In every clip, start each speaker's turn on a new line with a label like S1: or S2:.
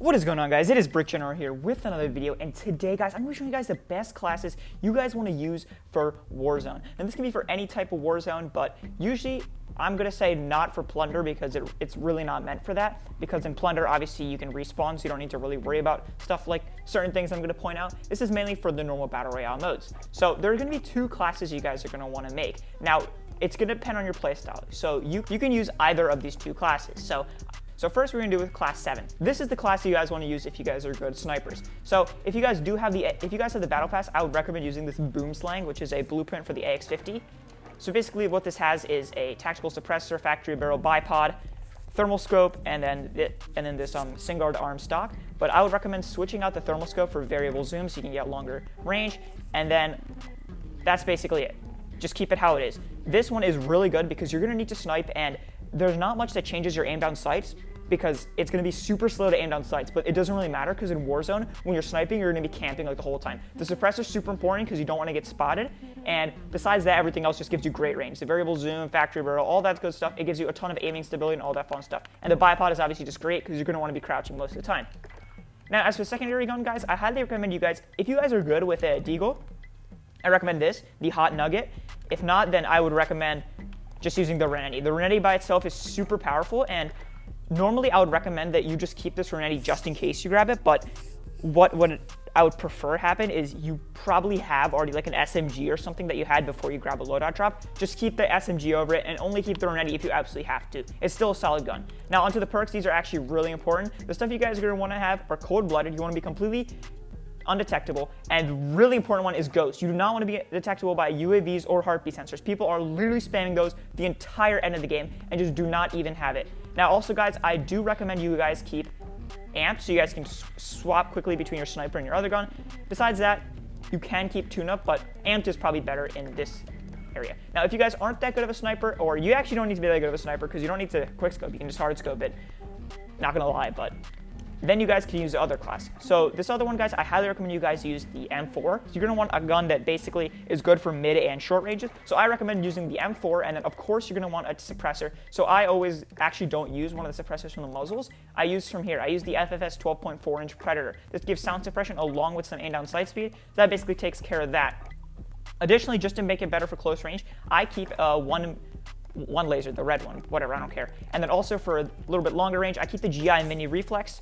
S1: What is going on, guys? It is Brickgeneral here with another video, and today, guys, I'm going to show you guys the best classes you guys want to use for Warzone. And this can be for any type of Warzone, but usually I'm going to say not for Plunder because it's really not meant for that. Because in Plunder, obviously, you can respawn, so you don't need to really worry about stuff like certain things I'm going to point out. This is mainly for the normal Battle Royale modes. So there are going to be two classes you guys are going to want to make. Now, it's going to depend on your playstyle. So you can use either of these two classes. So first we're going to do with class 7. This is the class you guys want to use if you guys are good snipers. So if you guys have the battle pass, I would recommend using this BOOMSLANG, which is a blueprint for the AX50. So basically what this has is a tactical suppressor, factory barrel, bipod, thermal scope, and then this Singard arm stock. But I would recommend switching out the thermal scope for variable zoom so you can get longer range, and then that's basically it. Just keep it how it is. This one is really good because you're going to need to snipe, and there's not much that changes your aim down sights, because it's going to be super slow to aim down sights, but it doesn't really matter because in Warzone, when you're sniping, you're going to be camping like the whole time. The suppressor's super important because you don't want to get spotted, and besides that, everything else just gives you great range. The variable zoom, factory barrel, all that good stuff, it gives you a ton of aiming stability and all that fun stuff. And the bipod is obviously just great because you're going to want to be crouching most of the time. Now, as for secondary gun, guys, I highly recommend you guys, if you guys are good with a deagle, I recommend this, the Hot Nugget. If not, then I would recommend just using the Renetti. The Renetti by itself is super powerful, and normally I would recommend that you just keep this Renetti just in case you grab it, but what I would prefer happen is you probably have already like an SMG or something that you had before you grab a loadout drop. Just keep the SMG over it and only keep the Renetti if you absolutely have to. It's still a solid gun. Now onto the perks, these are actually really important. The stuff you guys are going to want to have are cold-blooded. You want to be completely undetectable, and really important one is ghost. You do not want to be detectable by UAVs or heartbeat sensors. People are literally spamming those the entire end of the game and just do not even have it. Now also, guys, I do recommend you guys keep amp so you guys can swap quickly between your sniper and your other gun. Besides that, you can keep tune-up, but amped is probably better in this area. Now if you guys aren't that good of a sniper, or you actually don't need to be that good of a sniper because you don't need to quick scope, you can just hard scope it, not gonna lie, but then you guys can use the other class. So this other one, guys, I highly recommend you guys use the M4. So you're going to want a gun that basically is good for mid and short ranges. So I recommend using the M4, and then of course you're going to want a suppressor. So I always actually don't use one of the suppressors from the muzzles. I use from here. I use the FFS 12.4-inch Predator. This gives sound suppression along with some aim down sight speed. So that basically takes care of that. Additionally, just to make it better for close range, I keep one laser, the red one, whatever, I don't care. And then also for a little bit longer range, I keep the GI Mini Reflex.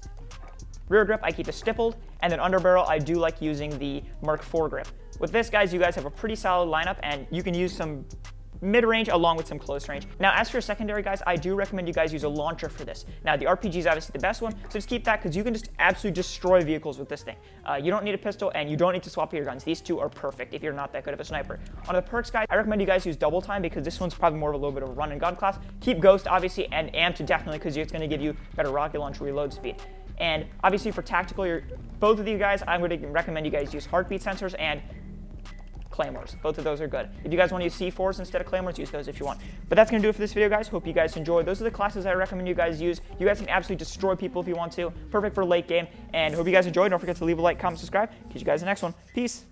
S1: Rear grip, I keep a stippled, and then under barrel, I do like using the Merc 4 grip. With this, guys, you guys have a pretty solid lineup, and you can use some mid-range along with some close range. Now, as for secondary, guys, I do recommend you guys use a launcher for this. Now, the RPG is obviously the best one, so just keep that because you can just absolutely destroy vehicles with this thing. You don't need a pistol, and you don't need to swap your guns. These two are perfect if you're not that good of a sniper. On the perks, guys, I recommend you guys use double time because this one's probably more of a little bit of a run and gun class. Keep Ghost, obviously, and Amped definitely because it's going to give you better rocket launch reload speed. And obviously for tactical, both of you guys, I'm going to recommend you guys use heartbeat sensors and claymores. Both of those are good. If you guys want to use C4s instead of claymores, use those if you want. But that's going to do it for this video, guys. Hope you guys enjoyed. Those are the classes I recommend you guys use. You guys can absolutely destroy people if you want to. Perfect for late game. And hope you guys enjoyed. Don't forget to leave a like, comment, subscribe. Catch you guys in the next one. Peace.